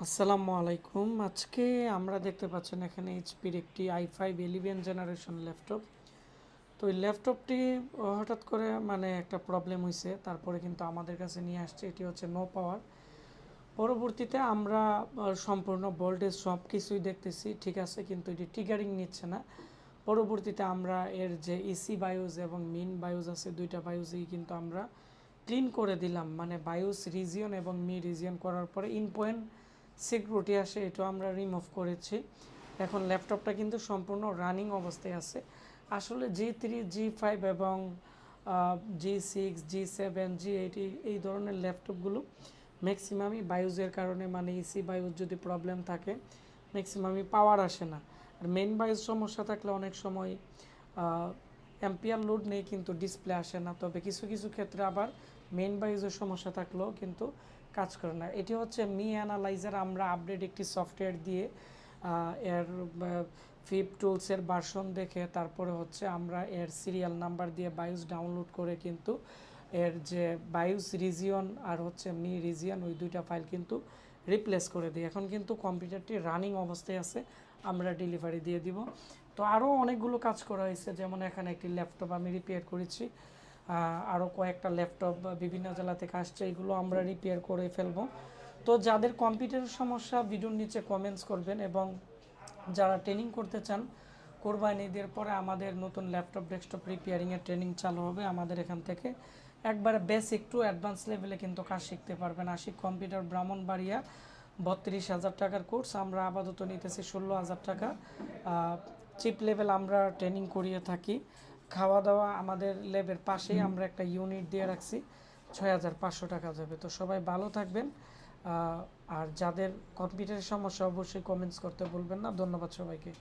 আসসালামু আলাইকুম। আজকে আমরা দেখতে পাচ্ছেন এখানে এইচপির একটি i5 11 জেনারেশন ল্যাপটপ। তো এই ল্যাপটপটি হঠাৎ করে মানে একটা প্রবলেম হইছে। তারপরে কিন্তু আমাদের কাছে নিয়ে আসছে। এটি হচ্ছে নো পাওয়ার। পরবর্তীতে আমরা সম্পূর্ণ ভোল্টেজ সব কিছুই দেখতেছি ঠিক আছে, কিন্তু এটি ট্রিগারিং নিচ্ছে না। পরবর্তীতে আমরা এর যে ইসি বায়োস এবং মিন বায়োস আছে, দুইটা বায়োসই কিন্তু আমরা ক্লিন করে দিলাম। মানে বায়োস রিজিয়ন এবং মি রিজিয়ন করার পরে ইন পয়েন্ট সিকিউরিটি আসে, এটাও আমরা রিমুভ করেছি। এখন ল্যাপটপটা কিন্তু সম্পূর্ণ রানিং অবস্থায় আছে। আসলে G3 G5 এবং G6 G7 G8 এই ধরনের ল্যাপটপগুলো ম্যাক্সিমামই বায়োজের কারণে, মানে ইসি বায়োজ যদি প্রবলেম থাকে ম্যাক্সিমামই পাওয়ার আসে না। আর মেইন বায়োজ সমস্যা থাকলে অনেক সময় অ্যাম্পিয়ার লোড নেই কিন্তু ডিসপ্লে আসে না। তবে কিছু কিছু ক্ষেত্রে আবার মেইন বায়োজের সমস্যা থাকলেও কিন্তু কাজ করে না। এটি হচ্ছে মি অ্যানালাইজার। আমরা আপডেট একটি সফটওয়্যার দিয়ে এর ফিপ টুলসের ভার্সন দেখে তারপরে হচ্ছে আমরা এর সিরিয়াল নাম্বার দিয়ে বায়োস ডাউনলোড করে কিন্তু এর যে বায়োস রিজিয়ন আর হচ্ছে মি রিজিয়ন ওই দুইটা ফাইল কিন্তু রিপ্লেস করে দিই। এখন কিন্তু কম্পিউটারটি রানিং অবস্থায় আছে, আমরা ডেলিভারি দিয়ে দিব। তো আরও অনেকগুলো কাজ করা হয়েছে, যেমন এখানে একটি ল্যাপটপ আমি রিপেয়ার করেছি। আরও কয়েকটা ল্যাপটপ বিভিন্ন জেলা থেকে আসছে, এগুলো আমরা রিপেয়ার করে ফেলবো। তো যাদের কম্পিউটারের সমস্যা ভিডিওর নিচে কমেন্টস করবেন, এবং যারা ট্রেনিং করতে চান কোরবানি ঈদের পরে আমাদের নতুন ল্যাপটপ ডেস্কটপ রিপেয়ারিংয়ের ট্রেনিং চালু হবে আমাদের এখান থেকে। একবারে বেসিক টু অ্যাডভান্স লেভেলে কিন্তু কাজ শিখতে পারবেন। আশিক কম্পিউটার ব্রাহ্মণবাড়িয়া 32,000 টাকার কোর্স, আমরা আপাতত নিতেছি 16,000 টাকা। চিপ লেভেল আমরা ট্রেনিং করিয়ে থাকি। খাওয়া দাওয়া আমাদের ল্যাবের পাশেই আমরা একটা ইউনিট দিয়ে রাখছি, 6,500 টাকা যাবে। তো সবাই ভালো থাকবেন। আর যাদের কম্পিউটারের সমস্যা অবশ্যই কমেন্টস করতে ভুলবেন না। ধন্যবাদ সবাইকে।